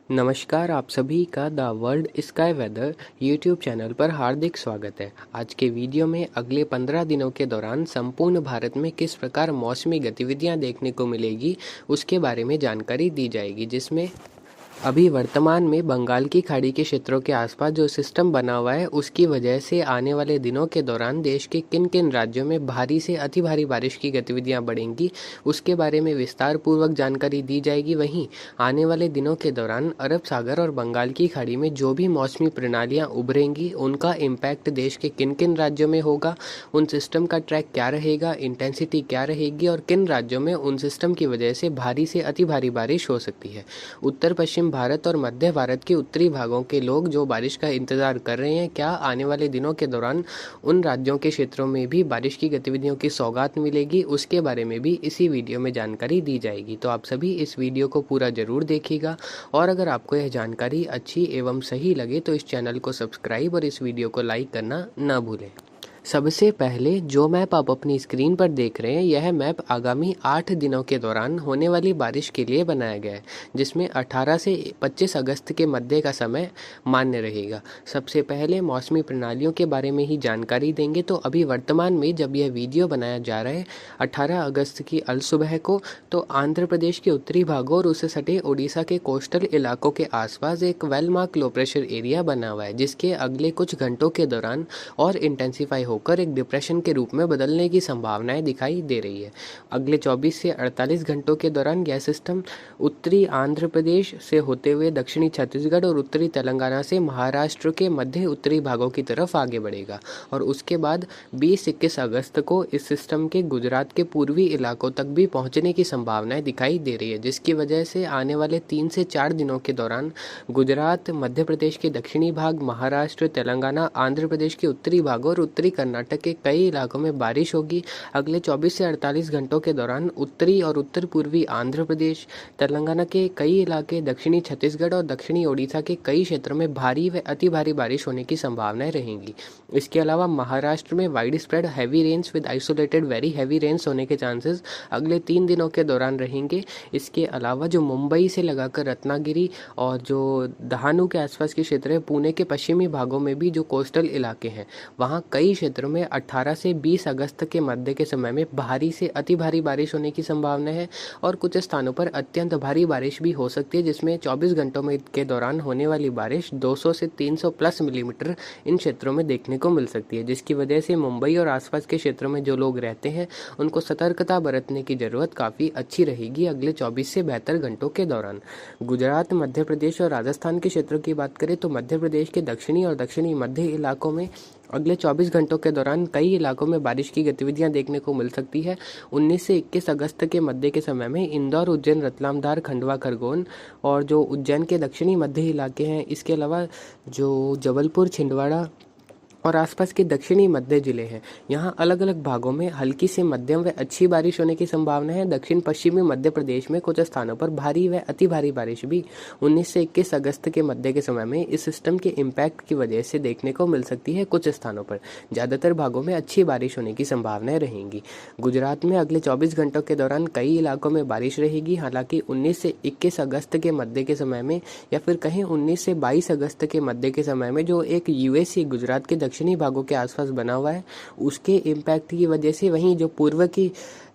नमस्कार, आप सभी का the world sky weather YouTube channel पर हार्दिक स्वागत है। आज के वीडियो में अगले 15 दिनों के दौरान संपूर्ण भारत में किस प्रकार मौसमी गतिविधियां देखने को मिलेगी उसके बारे में जानकारी दी जाएगी, जिसमें अभी वर्तमान में बंगाल की खाड़ी के क्षेत्रों के आसपास जो सिस्टम बना हुआ है उसकी वजह से आने वाले दिनों के दौरान देश के किन किन राज्यों में भारी से अति भारी बारिश की गतिविधियां बढ़ेंगी उसके बारे में विस्तार पूर्वक जानकारी दी जाएगी। वहीं आने वाले दिनों के दौरान अरब सागर और बंगाल की खाड़ी में जो भी मौसमी प्रणालियां उभरेंगी उनका इम्पैक्ट देश के किन किन राज्यों में होगा, उन सिस्टम का ट्रैक क्या रहेगा, इंटेंसिटी क्या रहेगी और किन राज्यों में उन सिस्टम की वजह से भारी से अति भारी बारिश हो सकती है। उत्तर पश्चिम भारत और मध्य भारत के उत्तरी भागों के लोग जो बारिश का इंतजार कर रहे हैं, क्या आने वाले दिनों के दौरान उन राज्यों के क्षेत्रों में भी बारिश की गतिविधियों की सौगात मिलेगी, उसके बारे में भी इसी वीडियो में जानकारी दी जाएगी। तो आप सभी इस वीडियो को पूरा जरूर देखिएगा और अगर आपको यह जानकारी अच्छी एवं सही लगे तो इस चैनल को सब्सक्राइब और इस वीडियो को लाइक करना ना भूलें। सबसे पहले जो मैप आप अपनी स्क्रीन पर देख रहे हैं, यह मैप आगामी 8 दिनों के दौरान होने वाली बारिश के लिए बनाया गया है, जिसमें 18 से 25 अगस्त के मध्य का समय मान्य रहेगा। सबसे पहले मौसमी प्रणालियों के बारे में ही जानकारी देंगे। तो अभी वर्तमान में जब यह वीडियो बनाया जा रहा है 18 अगस्त की अलसुबह को, तो आंध्र प्रदेश के उत्तरी भागों और उससे सटे उड़ीसा के कोस्टल इलाकों के आसपास एक वेल मार्क लो प्रेशर एरिया बना हुआ है, जिसके अगले कुछ घंटों के दौरान और इंटेंसिफाई होकर एक डिप्रेशन के रूप में बदलने की संभावनाएं दिखाई दे रही है। अगले 24 से 48 घंटों के दौरान यह सिस्टम उत्तरी आंध्र प्रदेश से होते हुए दक्षिणी छत्तीसगढ़ और उत्तरी तेलंगाना से महाराष्ट्र के मध्य उत्तरी भागों की तरफ आगे बढ़ेगा और उसके बाद 20-21 अगस्त को इस सिस्टम के गुजरात के पूर्वी इलाकों तक भी पहुंचने की संभावनाएं दिखाई दे रही है, जिसकी वजह से आने वाले 3 से 4 दिनों के दौरान गुजरात, मध्य प्रदेश के दक्षिणी भाग, महाराष्ट्र, तेलंगाना, आंध्र प्रदेश के उत्तरी भागों और उत्तरी कर्नाटक के कई इलाकों में बारिश होगी। अगले 24 से 48 घंटों के दौरान उत्तरी और उत्तर पूर्वी आंध्र प्रदेश, तेलंगाना के कई इलाके, दक्षिणी छत्तीसगढ़ और दक्षिणी ओडिशा के कई क्षेत्रों में भारी व अति भारी बारिश होने की संभावनाएं रहेंगी। इसके अलावा महाराष्ट्र में wide spread heavy rains with isolated very heavy rains होने के चांसेस अगले 3 दिनों के दौरान रहेंगे। इसके अलावा जो मुंबई से लगाकर रत्नागिरी और जो दहानू के आसपास के क्षेत्र है, पुणे के पश्चिमी भागों में भी जो कोस्टल इलाके हैं, वहाँ कई क्षेत्रों में 18 से 20 अगस्त के मध्य के समय में भारी से अति भारी बारिश होने की संभावना है और कुछ स्थानों पर अत्यंत भारी बारिश भी हो सकती है, जिसमें 24 घंटों में के दौरान होने वाली बारिश 200 से 300 प्लस मिलीमीटर इन क्षेत्रों में देखने को मिल सकती है, जिसकी वजह से मुंबई और आसपास के क्षेत्रों में जो लोग रहते हैं उनको सतर्कता बरतने की जरूरत काफ़ी अच्छी रहेगी अगले 24 से 72 घंटों के दौरान। गुजरात, मध्य प्रदेश और राजस्थान के क्षेत्रों की बात करें तो मध्य प्रदेश के दक्षिणी और दक्षिणी मध्य इलाकों में अगले 24 घंटों के दौरान कई इलाकों में बारिश की गतिविधियां देखने को मिल सकती है। 19 से 21 अगस्त के मध्य के समय में इंदौर, उज्जैन, रतलाम, धार, खंडवा, खरगोन और जो उज्जैन के दक्षिणी मध्य इलाके हैं, इसके अलावा जो जबलपुर, छिंदवाड़ा और आसपास के दक्षिणी मध्य जिले हैं, यहाँ अलग अलग भागों में हल्की से मध्यम व अच्छी बारिश होने की संभावना है। दक्षिण पश्चिमी मध्य प्रदेश में कुछ स्थानों पर भारी व अति भारी बारिश भी 19 से 21 अगस्त के मध्य के समय में इस सिस्टम के इम्पैक्ट की वजह से देखने को मिल सकती है। कुछ स्थानों पर ज़्यादातर भागों में अच्छी बारिश होने की संभावनाएं रहेंगी। गुजरात में अगले 24 घंटों के दौरान कई इलाकों में बारिश रहेगी। हालांकि 19 से 21 अगस्त के मध्य के समय में या फिर कहीं 19 से 22 अगस्त के मध्य के समय में जो एक यूएसी गुजरात के दक्षिणी भागों के आसपास बना हुआ है, उसके इम्पैक्ट की वजह से वहीं जो पूर्व की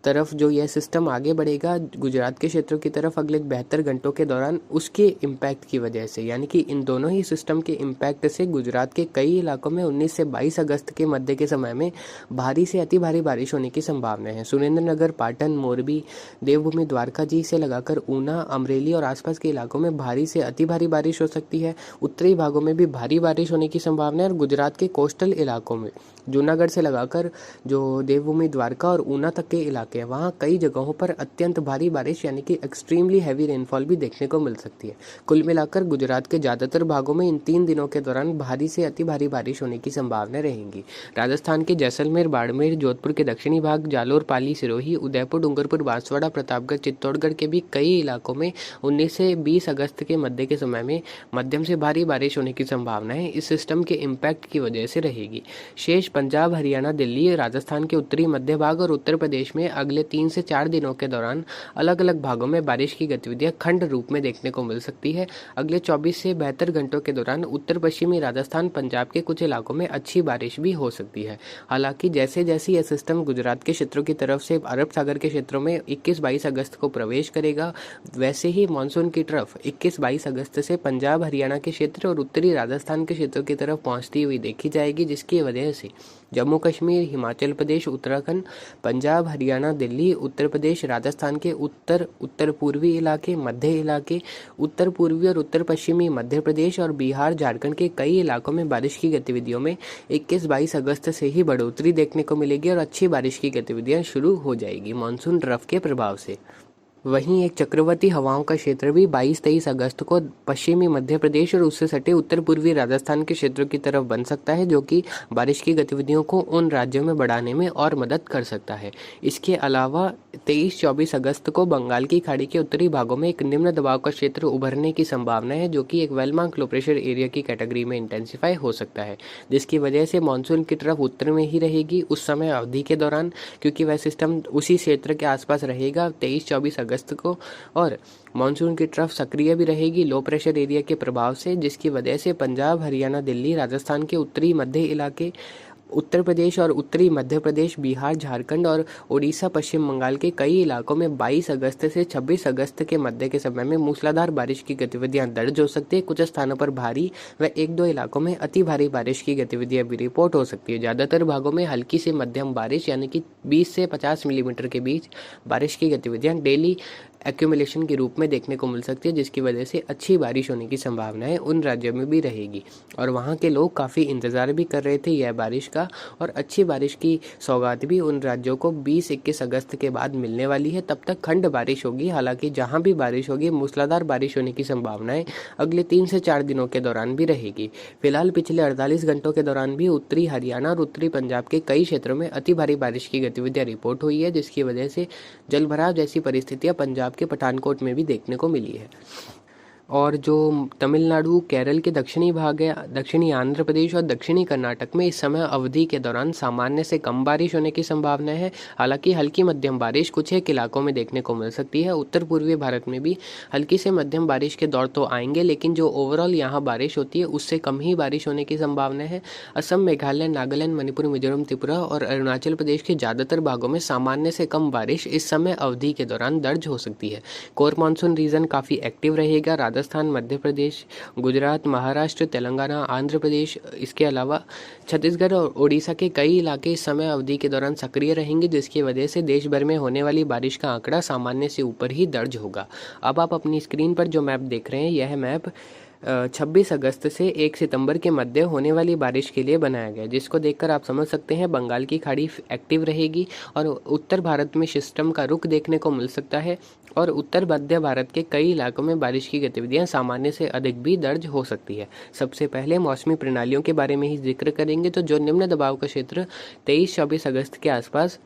तरफ जो यह सिस्टम आगे बढ़ेगा गुजरात के क्षेत्रों की तरफ अगले 72 घंटों के दौरान, उसके इम्पैक्ट की वजह से, यानी कि इन दोनों ही सिस्टम के इम्पैक्ट से गुजरात के कई इलाकों में 19 से 22 अगस्त के मध्य के समय में भारी से अति भारी बारिश होने की संभावना है। सुरेंद्रनगर, पाटन, मोरबी, देवभूमि, द्वारका जी से लगाकर ऊना, अमरेली और आसपास के इलाकों में भारी से अति भारी बारिश हो सकती है। उत्तरी भागों में भी भारी बारिश होने की संभावना है और गुजरात के कोस्टल इलाकों में जूनागढ़ से लगाकर जो देवभूमि, द्वारका और ऊना तक के इलाके हैं, वहाँ कई जगहों पर अत्यंत भारी बारिश यानी कि एक्सट्रीमली हैवी रेनफॉल भी देखने को मिल सकती है। कुल मिलाकर गुजरात के ज़्यादातर भागों में इन 3 दिनों के दौरान भारी से अति भारी बारिश होने की संभावना रहेंगी। राजस्थान के जैसलमेर, बाड़मेर, जोधपुर के दक्षिणी भाग, जालोर, पाली, सिरोही, उदयपुर, डूंगरपुर, बांसवाड़ा, प्रतापगढ़, चित्तौड़गढ़ के भी कई इलाकों में 19 से 20 अगस्त के मध्य के समय में मध्यम से भारी बारिश होने की संभावना है, इस सिस्टम के इम्पैक्ट की वजह से रहेगी। शेष पंजाब, हरियाणा, दिल्ली, राजस्थान के उत्तरी मध्य भाग और उत्तर प्रदेश में अगले 3 से 4 दिनों के दौरान अलग अलग भागों में बारिश की गतिविधियां खंड रूप में देखने को मिल सकती है। अगले 24 से 72 घंटों के दौरान उत्तर पश्चिमी राजस्थान, पंजाब के कुछ इलाकों में अच्छी बारिश भी हो सकती है। हालांकि जैसे जैसे यह सिस्टम गुजरात के क्षेत्रों की तरफ से अरब सागर के क्षेत्रों में 21-22 अगस्त को प्रवेश करेगा, वैसे ही मानसून की तरफ 21-22 अगस्त से पंजाब, हरियाणा के क्षेत्र और उत्तरी राजस्थान के क्षेत्रों की तरफ पहुंचती हुई देखी जाएगी, जिसकी वजह से जम्मू कश्मीर, हिमाचल प्रदेश, उत्तराखंड, पंजाब, हरियाणा, दिल्ली, उत्तर प्रदेश, राजस्थान के उत्तर पूर्वी इलाके, मध्य इलाके, उत्तर पूर्वी और उत्तर पश्चिमी मध्य प्रदेश और बिहार, झारखंड के कई इलाकों में बारिश की गतिविधियों में 21-22 अगस्त से ही बढ़ोतरी देखने को मिलेगी और अच्छी बारिश की गतिविधियां शुरू हो जाएगी मानसून ट्रफ के प्रभाव से। वहीं एक चक्रवाती हवाओं का क्षेत्र भी 22-23 अगस्त को पश्चिमी मध्य प्रदेश और उससे सटे उत्तर पूर्वी राजस्थान के क्षेत्रों की तरफ बन सकता है, जो कि बारिश की गतिविधियों को उन राज्यों में बढ़ाने में और मदद कर सकता है। इसके अलावा 23-24 अगस्त को बंगाल की खाड़ी के उत्तरी भागों में एक निम्न दबाव का क्षेत्र उभरने की संभावना है, जो कि एक वेल मार्क्ड लो प्रेशर एरिया की कैटेगरी में इंटेंसिफाई हो सकता है, जिसकी वजह से मानसून की तरफ उत्तर में ही रहेगी उस समय अवधि के दौरान, क्योंकि वह सिस्टम उसी क्षेत्र के आसपास रहेगा 23-24 अगस्त को, और मानसून की तरफ सक्रिय भी रहेगी लो प्रेशर एरिया के प्रभाव से, जिसकी वजह से पंजाब, हरियाणा, दिल्ली, राजस्थान के उत्तरी मध्य इलाके, उत्तर प्रदेश और उत्तरी मध्य प्रदेश, बिहार, झारखंड और उड़ीसा, पश्चिम बंगाल के कई इलाकों में 22 अगस्त से 26 अगस्त के मध्य के समय में मूसलाधार बारिश की गतिविधियां दर्ज हो सकती है। कुछ स्थानों पर भारी व 1-2 इलाकों में अति भारी बारिश की गतिविधियां भी रिपोर्ट हो सकती है। ज़्यादातर भागों में हल्की से मध्यम बारिश यानी कि 20 से 50 मिलीमीटर के बीच बारिश की गतिविधियां डेली एक्यूमुलेशन के रूप में देखने को मिल सकती है, जिसकी वजह से अच्छी बारिश होने की संभावनाएं उन राज्यों में भी रहेगी और वहां के लोग काफ़ी इंतज़ार भी कर रहे थे यह बारिश का, और अच्छी बारिश की सौगात भी उन राज्यों को 20-21 अगस्त के बाद मिलने वाली है। तब तक खंड बारिश होगी, हालांकि जहां भी बारिश होगी मूसलाधार बारिश होने की संभावनाएं अगले 3 से 4 दिनों के दौरान भी रहेगी। फिलहाल पिछले 48 घंटों के दौरान भी उत्तरी हरियाणा और उत्तरी पंजाब के कई क्षेत्रों में अति भारी बारिश की गतिविधियां रिपोर्ट हुई है, जिसकी वजह से जलभराव जैसी परिस्थितियां पंजाब के पठानकोट में भी देखने को मिली है। और जो तमिलनाडु, केरल के दक्षिणी भाग है, दक्षिणी आंध्र प्रदेश और दक्षिणी कर्नाटक में इस समय अवधि के दौरान सामान्य से कम बारिश होने की संभावना है। हालांकि हल्की मध्यम बारिश कुछ एक इलाकों में देखने को मिल सकती है। उत्तर पूर्वी भारत में भी हल्की से मध्यम बारिश के दौर तो आएंगे, लेकिन जो ओवरऑल यहाँ बारिश होती है उससे कम ही बारिश होने की संभावना है। असम, मेघालय, नागालैंड, मणिपुर, मिजोरम, त्रिपुरा और अरुणाचल प्रदेश के ज़्यादातर भागों में सामान्य से कम बारिश इस समय अवधि के दौरान दर्ज हो सकती है। कोर मानसून रीजन काफ़ी एक्टिव रहेगा। राजस्थान, मध्य प्रदेश, गुजरात, महाराष्ट्र, तेलंगाना, आंध्र प्रदेश, इसके अलावा छत्तीसगढ़ और ओडिशा के कई इलाके इस समय अवधि के दौरान सक्रिय रहेंगे, जिसकी वजह से देश भर में होने वाली बारिश का आंकड़ा सामान्य से ऊपर ही दर्ज होगा। अब आप अपनी स्क्रीन पर जो मैप देख रहे हैं, यह मैप 26 अगस्त से 1 सितंबर के मध्य होने वाली बारिश के लिए बनाया गया है, जिसको देखकर आप समझ सकते हैं बंगाल की खाड़ी एक्टिव रहेगी और उत्तर भारत में सिस्टम का रुख देखने को मिल सकता है और उत्तर मध्य भारत के कई इलाकों में बारिश की गतिविधियां सामान्य से अधिक भी दर्ज हो सकती है। सबसे पहले मौसमी प्रणालियों के बारे में ही जिक्र करेंगे, तो जो निम्न दबाव का क्षेत्र 23-24 अगस्त के आसपास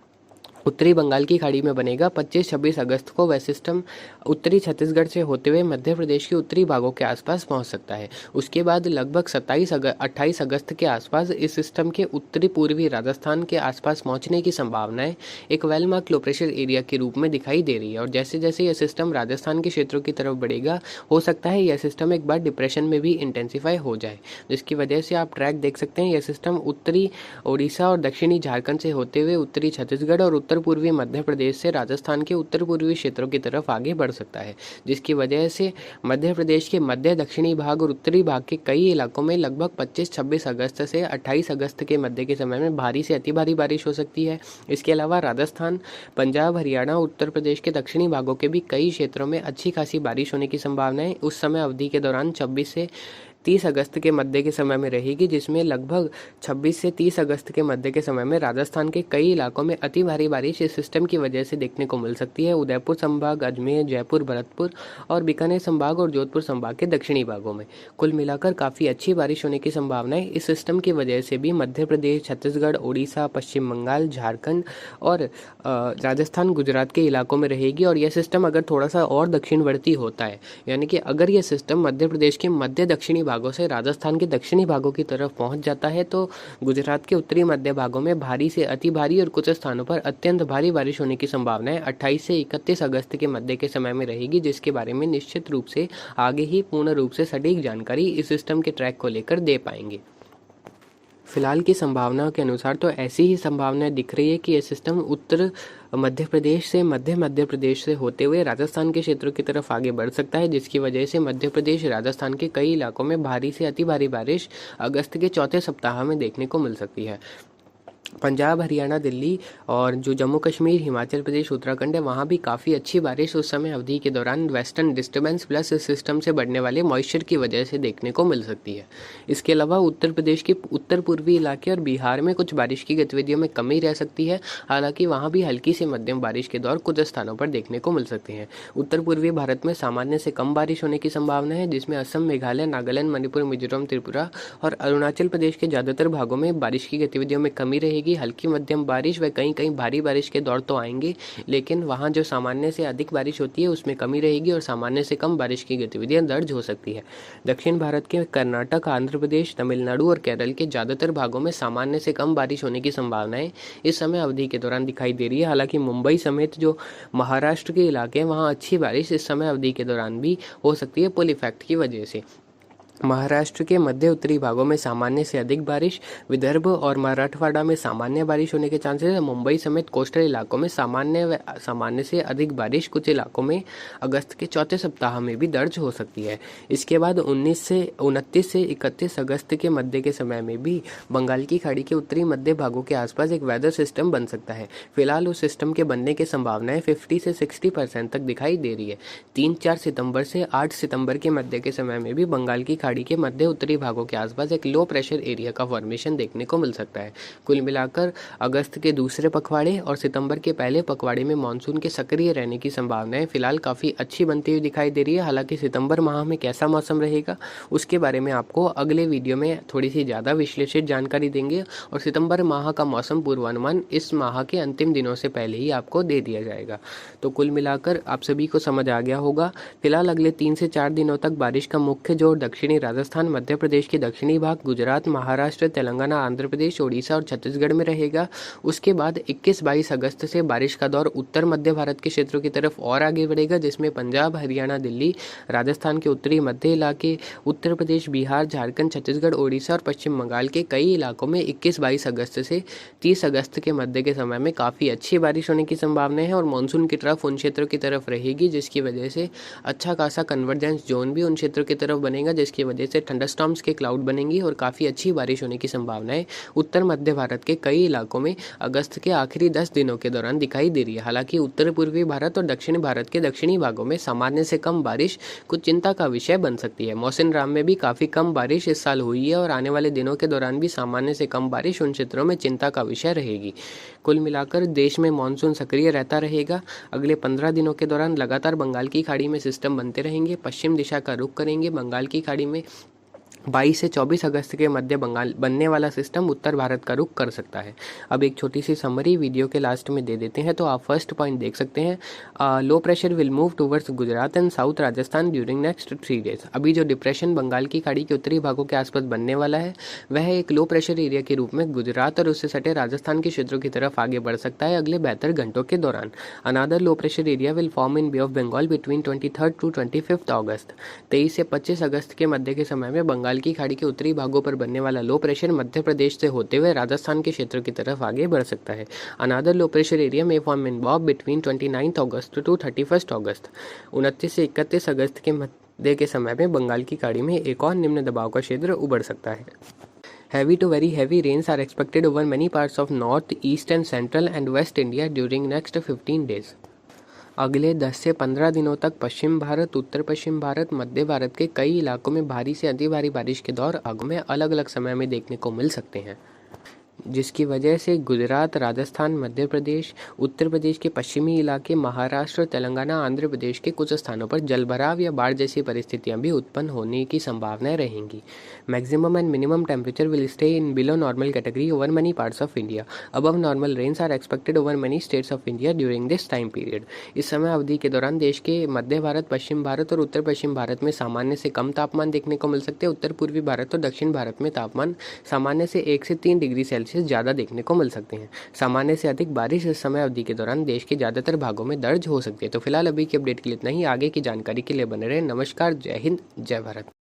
उत्तरी बंगाल की खाड़ी में बनेगा, 25-26 अगस्त को वह सिस्टम उत्तरी छत्तीसगढ़ से होते हुए मध्य प्रदेश के उत्तरी भागों के आसपास पहुंच सकता है। उसके बाद लगभग 28 अगस्त के आसपास इस सिस्टम के उत्तरी पूर्वी राजस्थान के आसपास पहुंचने की संभावनाएं एक वेल मार्क्ड लो प्रेशर एरिया के रूप में दिखाई दे रही है। और जैसे जैसे यह सिस्टम राजस्थान के क्षेत्रों की तरफ बढ़ेगा, हो सकता है यह सिस्टम एक बार डिप्रेशन में भी इंटेंसिफाई हो जाए, जिसकी वजह से आप ट्रैक देख सकते हैं। यह सिस्टम उत्तरी ओडिशा और दक्षिणी झारखंड से होते हुए उत्तरी छत्तीसगढ़ और उत्तर पूर्वी मध्य प्रदेश से राजस्थान के उत्तर पूर्वी क्षेत्रों की तरफ आगे बढ़ सकता है, जिसकी वजह से मध्य प्रदेश के मध्य दक्षिणी भाग और उत्तरी भाग के कई इलाकों में लगभग 25-26 अगस्त से 28 अगस्त के मध्य के समय में भारी से अति भारी बारिश हो सकती है। इसके अलावा राजस्थान, पंजाब, हरियाणा, उत्तर प्रदेश के दक्षिणी भागों के भी कई क्षेत्रों में अच्छी खासी बारिश होने की संभावना है उस समय अवधि के दौरान 26 से 30 अगस्त के मध्य के समय में रहेगी, जिसमें लगभग 26 से 30 अगस्त के मध्य के समय में राजस्थान के कई इलाकों में अति भारी बारिश इस सिस्टम की वजह से देखने को मिल सकती है। उदयपुर संभाग, अजमेर, जयपुर, भरतपुर और बीकानेर संभाग और जोधपुर संभाग के दक्षिणी भागों में कुल मिलाकर काफ़ी अच्छी बारिश होने की संभावनाएं इस सिस्टम की वजह से भी मध्य प्रदेश, छत्तीसगढ़, ओडिशा, पश्चिम बंगाल, झारखंड और राजस्थान, गुजरात के इलाकों में रहेगी। और यह सिस्टम अगर थोड़ा सा और दक्षिणवर्ती होता है, यानी कि अगर यह सिस्टम मध्य प्रदेश के मध्य दक्षिणी भागों से राजस्थान के दक्षिणी भागों की तरफ पहुंच जाता है तो गुजरात के उत्तरी मध्य भागों में भारी से अति भारी और कुछ स्थानों पर अत्यंत भारी बारिश होने की संभावना है 28 से 31 अगस्त के मध्य के समय में रहेगी, जिसके बारे में निश्चित रूप से आगे ही पूर्ण रूप से सटीक जानकारी इस सिस्टम के ट्रैक को लेकर दे पाएंगे। फिलहाल की संभावनाओं के अनुसार तो ऐसी ही संभावनाएं दिख रही है कि यह सिस्टम उत्तर मध्य प्रदेश से होते हुए राजस्थान के क्षेत्रों की तरफ आगे बढ़ सकता है, जिसकी वजह से मध्य प्रदेश राजस्थान के कई इलाकों में भारी से अति भारी बारिश अगस्त के चौथे सप्ताह में देखने को मिल सकती है। पंजाब, हरियाणा, दिल्ली और जो जम्मू कश्मीर, हिमाचल प्रदेश, उत्तराखंड है, वहाँ भी काफ़ी अच्छी बारिश उस समय अवधि के दौरान वेस्टर्न डिस्टर्बेंस प्लस इस सिस्टम से बढ़ने वाले मॉइस्चर की वजह से देखने को मिल सकती है। इसके अलावा उत्तर प्रदेश के उत्तर पूर्वी इलाके और बिहार में कुछ बारिश की गतिविधियों में कमी रह सकती है, हालांकि वहाँ भी हल्की से मध्यम बारिश के दौर कुछ स्थानों पर देखने को मिल सकते हैं। उत्तर पूर्वी भारत में सामान्य से कम बारिश होने की संभावना है, जिसमें असम, मेघालय, नागालैंड, मणिपुर, मिजोरम, त्रिपुरा और अरुणाचल प्रदेश के ज़्यादातर भागों में बारिश की गतिविधियों में कमी रहेगी। हल्की मध्यम बारिश व कहीं कहीं भारी बारिश के दौर तो आएंगे, लेकिन वहां जो सामान्य से अधिक बारिश होती है उसमें कमी रहेगी और सामान्य से कम बारिश की गतिविधियां दर्ज हो सकती है। दक्षिण भारत के कर्नाटक, आंध्र प्रदेश, तमिलनाडु और केरल के ज़्यादातर भागों में सामान्य से कम बारिश होने की संभावनाएं इस समय अवधि के दौरान दिखाई दे रही है। हालांकि मुंबई समेत जो महाराष्ट्र के इलाके हैं वहाँ अच्छी बारिश इस समय अवधि के दौरान भी हो सकती है पुल इफेक्ट की वजह से। महाराष्ट्र के मध्य उत्तरी भागों में सामान्य से अधिक बारिश, विदर्भ और मराठवाड़ा में सामान्य बारिश होने के चांसेस है। मुंबई समेत कोस्टल इलाकों में सामान्य से अधिक बारिश कुछ इलाकों में अगस्त के चौथे सप्ताह में भी दर्ज हो सकती है। इसके बाद 29 से 31 अगस्त के मध्य के समय में भी बंगाल की खाड़ी के उत्तरी मध्य भागों के आसपास एक वेदर सिस्टम बन सकता है। फिलहाल उस सिस्टम के बनने की संभावनाएं 50 से 60% तक दिखाई दे रही है। 3-4 सितंबर से 8 सितंबर के मध्य के समय में भी बंगाल की खाड़ी के मध्य उत्तरी भागों के आसपास एक लो प्रेशर एरिया का फॉर्मेशन देखने को मिल सकता है। कुल मिलाकर अगस्त के दूसरे पखवाड़े और सितंबर के पहले पखवाड़े में मानसून के सक्रिय रहने की संभावनाएं फिलहाल काफ़ी अच्छी बनती हुई दिखाई दे रही है। हालांकि सितंबर माह में कैसा मौसम रहेगा उसके बारे में आपको अगले वीडियो में थोड़ी सी ज़्यादा विश्लेषित जानकारी देंगे और सितंबर माह का मौसम पूर्वानुमान इस माह के अंतिम दिनों से पहले ही आपको दे दिया जाएगा। तो कुल मिलाकर आप सभी को समझ आ गया होगा। फिलहाल अगले 3 से 4 दिनों तक बारिश का मुख्य जोर दक्षिणी राजस्थान, मध्य प्रदेश के दक्षिणी भाग, गुजरात, महाराष्ट्र, तेलंगाना, आंध्र प्रदेश, ओडिशा और छत्तीसगढ़ में रहेगा। उसके बाद 21-22 अगस्त से बारिश का दौर उत्तर मध्य भारत के क्षेत्रों की तरफ और आगे बढ़ेगा, जिसमें पंजाब, हरियाणा, दिल्ली, राजस्थान के उत्तरी मध्य इलाके, उत्तर प्रदेश, बिहार, झारखंड, छत्तीसगढ़, ओडिशा और पश्चिम बंगाल के कई इलाकों में 21-22 अगस्त से 30 अगस्त के मध्य के समय में काफ़ी अच्छी बारिश होने की संभावना है और मानसून की तरफ उन क्षेत्रों की तरफ रहेगी, जिसकी वजह से अच्छा खासा कन्वर्जेंस जोन भी उन क्षेत्रों की तरफ बनेगा, जिसकी वजह से थंडरस्टॉर्म्स के क्लाउड बनेंगी और काफ़ी अच्छी बारिश होने की संभावनाएं उत्तर मध्य भारत के कई इलाकों में अगस्त के आखिरी 10 दिनों के दौरान दिखाई दे रही है। हालांकि उत्तर पूर्वी भारत और दक्षिण भारत के दक्षिणी भागों में सामान्य से कम बारिश कुछ चिंता का विषय बन सकती है। मौसम राम में भी काफ़ी कम बारिश इस साल हुई है और आने वाले दिनों के दौरान भी सामान्य से कम बारिश उन क्षेत्रों में चिंता का विषय रहेगी। कुल मिलाकर देश में मानसून सक्रिय रहता रहेगा। अगले 15 दिनों के दौरान लगातार बंगाल की खाड़ी में सिस्टम बनते रहेंगे, पश्चिम दिशा का रुख करेंगे। बंगाल की खाड़ी में 22 से 24 अगस्त के मध्य बंगाल बनने वाला सिस्टम उत्तर भारत का रुख कर सकता है। अब एक छोटी सी समरी वीडियो के लास्ट में दे देते हैं, तो आप फर्स्ट पॉइंट देख सकते हैं, low pressure will move towards Gujarat and south Rajasthan during next 3 days. अभी जो डिप्रेशन बंगाल की खाड़ी के उत्तरी भागों के आसपास बनने वाला है वह एक लो प्रेशर एरिया के रूप में गुजरात और उससे सटे राजस्थान के क्षेत्रों की तरफ आगे बढ़ सकता है अगले 72 घंटों के दौरान। Another low pressure area will form in bay of Bengal between 23 to 25 August. 23 से 25 अगस्त के मध्य के समय में बंगाल की खाड़ी के उत्तरी भागों पर बनने वाला लो प्रेशर मध्य प्रदेश से होते हुए राजस्थान के क्षेत्र की तरफ आगे बढ़ सकता है। Another low pressure area may form in BoB between 29 August to 31 August. 29 से 31 अगस्त के मध्य के समय में बंगाल की खाड़ी में एक और निम्न दबाव का क्षेत्र उभर सकता है। Heavy to very heavy rains are expected over many parts of north, east and central and west India during next 15 days. अगले 10 से 15 दिनों तक पश्चिम भारत, उत्तर पश्चिम भारत, मध्य भारत के कई इलाकों में भारी से अति भारी बारिश के दौर आगों में अलग अलग समय में देखने को मिल सकते हैं। जिसकी वजह से गुजरात, राजस्थान, मध्य प्रदेश, उत्तर प्रदेश के पश्चिमी इलाके, महाराष्ट्र, तेलंगाना, आंध्र प्रदेश के कुछ स्थानों पर जलभराव या बाढ़ जैसी परिस्थितियां भी उत्पन्न होने की संभावनाएं रहेंगी। Maximum and minimum temperature will stay in below normal category over many parts of India. Above normal rains are expected over many states of India during this time period. इस समय अवधि के दौरान देश के मध्य भारत, पश्चिम भारत और उत्तर पश्चिम भारत में सामान्य से कम तापमान देखने को मिल सकते हैं। उत्तर पूर्वी भारत और दक्षिण भारत में तापमान सामान्य से 1 से 3 डिग्री सेल्सियस ज़्यादा देखने को मिल सकते हैं। सामान्य से अधिक बारिश इस समय अवधि के दौरान देश के ज़्यादातर भागों में दर्ज हो सकती है। तो फिलहाल अभी की अपडेट के लिए इतना ही। आगे की जानकारी के लिए बने रहे। नमस्कार, जय हिंद, जय भारत।